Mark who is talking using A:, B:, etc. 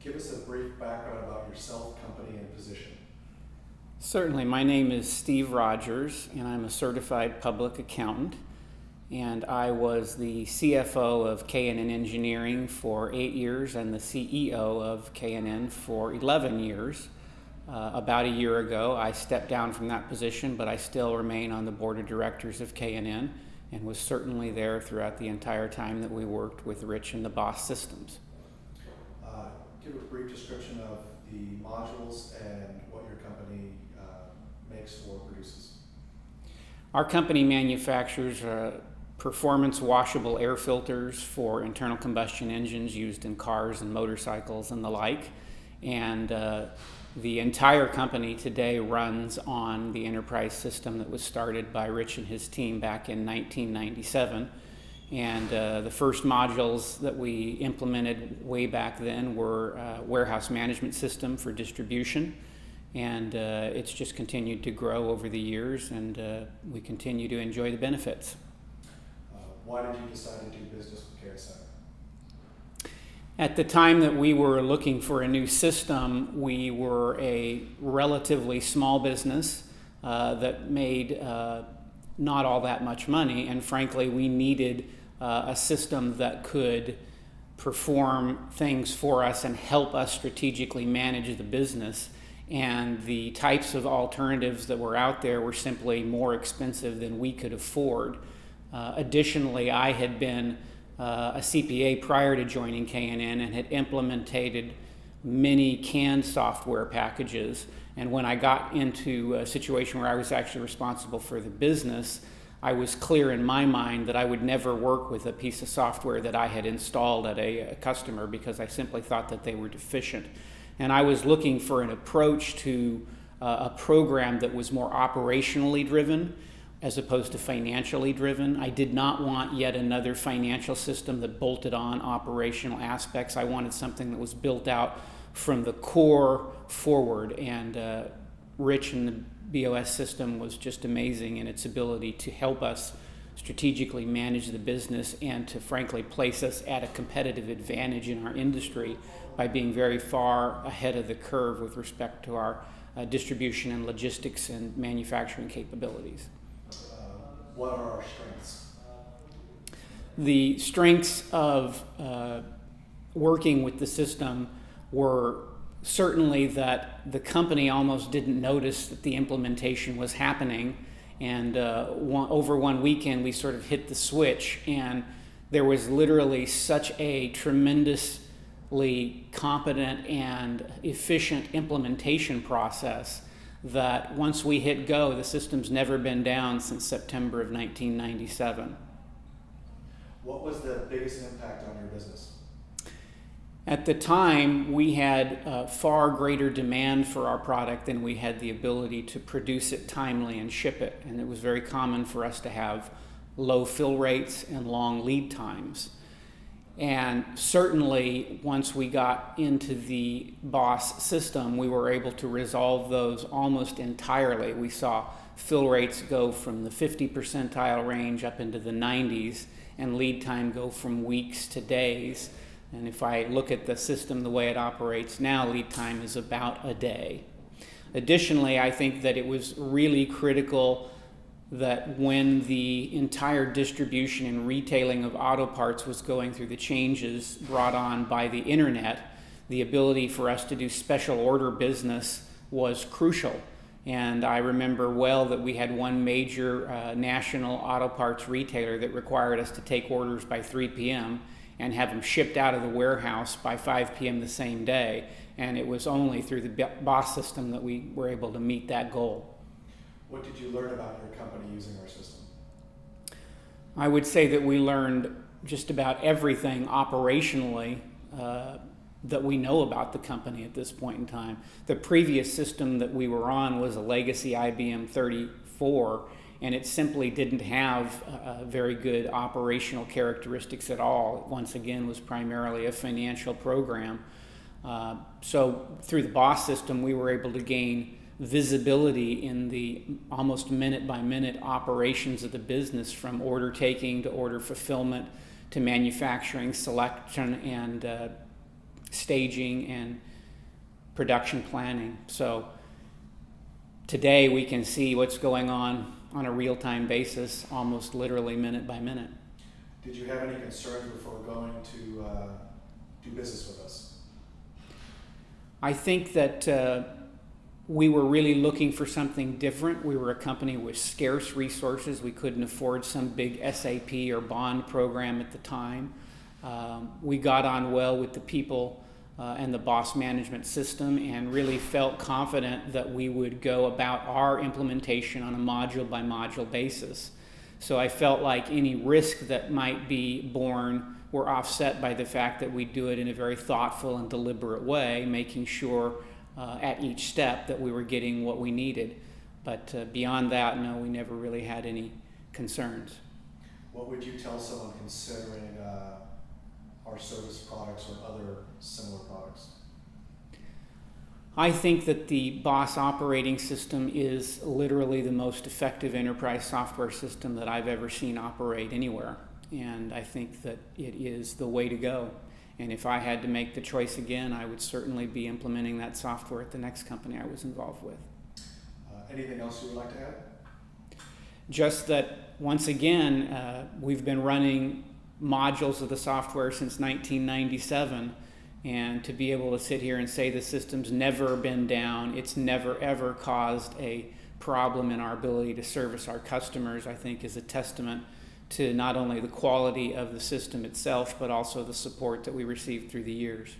A: give us a brief background about yourself, company, and position.
B: Certainly. My name is Steve Rogers, and I'm a certified public accountant. And I was the CFO of K&N Engineering for 8 years and the CEO of K&N for 11 years. About a year ago, I stepped down from that position, but I still remain on the board of directors of K&N and was certainly there throughout the entire time that we worked with Rich and the Boss systems.
A: Give a brief description of the modules and what your company makes or produces.
B: Our company manufactures performance washable air filters for internal combustion engines used in cars and motorcycles and the like. And the entire company today runs on the enterprise system that was started by Rich and his team back in 1997. And the first modules that we implemented way back then were warehouse management system for distribution. And it's just continued to grow over the years, and we continue to enjoy the benefits.
A: Why did you decide to do business with Care Center?
B: At the time that we were looking for a new system, we were a relatively small business that made not all that much money, and frankly, we needed a system that could perform things for us and help us strategically manage the business. And the types of alternatives that were out there were simply more expensive than we could afford. Additionally, I had been a CPA prior to joining K&N and had implemented many canned software packages. And when I got into a situation where I was actually responsible for the business, I was clear in my mind that I would never work with a piece of software that I had installed at a customer because I simply thought that they were deficient. And I was looking for an approach to a program that was more operationally driven as opposed to financially driven. I did not want yet another financial system that bolted on operational aspects. I wanted something that was built out from the core forward, and Rich and the BOS system was just amazing in its ability to help us strategically manage the business and to frankly place us at a competitive advantage in our industry by being very far ahead of the curve with respect to our distribution and logistics and manufacturing capabilities.
A: What are our strengths?
B: The strengths of working with the system were certainly that the company almost didn't notice that the implementation was happening, and over one weekend we sort of hit the switch, and there was literally such a tremendously competent and efficient implementation process that once we hit go, the system's never been down since September of 1997.
A: What was the biggest impact on your business?
B: At the time, we had far greater demand for our product than we had the ability to produce it timely and ship it. And it was very common for us to have low fill rates and long lead times. And certainly, once we got into the BOSS system, we were able to resolve those almost entirely. We saw fill rates go from the 50 percentile range up into the 90s, and lead time go from weeks to days. And if I look at the system the way it operates now, lead time is about a day. Additionally, I think that it was really critical that when the entire distribution and retailing of auto parts was going through the changes brought on by the internet, the ability for us to do special order business was crucial. And I remember well that we had one major national auto parts retailer that required us to take orders by 3 p.m. and have them shipped out of the warehouse by 5 p.m. the same day. And it was only through the BOSS system that we were able to meet that goal.
A: What did you learn about your company using our system?
B: I would say that we learned just about everything operationally that we know about the company at this point in time. The previous system that we were on was a legacy IBM 34, and it simply didn't have very good operational characteristics at all. It, once again, was primarily a financial program. So through the BOSS system, we were able to gain visibility in the almost minute-by-minute operations of the business, from order taking to order fulfillment to manufacturing selection and staging and production planning. So today we can see what's going on a real-time basis, almost literally minute by minute.
A: Did you have any concerns before going to do business with us?
B: I think that we were really looking for something different. We were a company with scarce resources. We couldn't afford some big SAP or bond program at the time. We got on well with the people and the BOSS management system, and really felt confident that we would go about our implementation on a module by module basis. So I felt like any risk that might be born were offset by the fact that we do it in a very thoughtful and deliberate way, making sure at each step that we were getting what we needed. But beyond that, no, we never really had any concerns.
A: What would you tell someone considering our service products or other similar products?
B: I think that the BOSS operating system is literally the most effective enterprise software system that I've ever seen operate anywhere. And I think that it is the way to go. And if I had to make the choice again, I would certainly be implementing that software at the next company I was involved with.
A: Anything else you would like to add?
B: Just that, once again, we've been running modules of the software since 1997, and to be able to sit here and say the system's never been down, it's never ever caused a problem in our ability to service our customers, I think is a testament to not only the quality of the system itself, but also the support that we received through the years.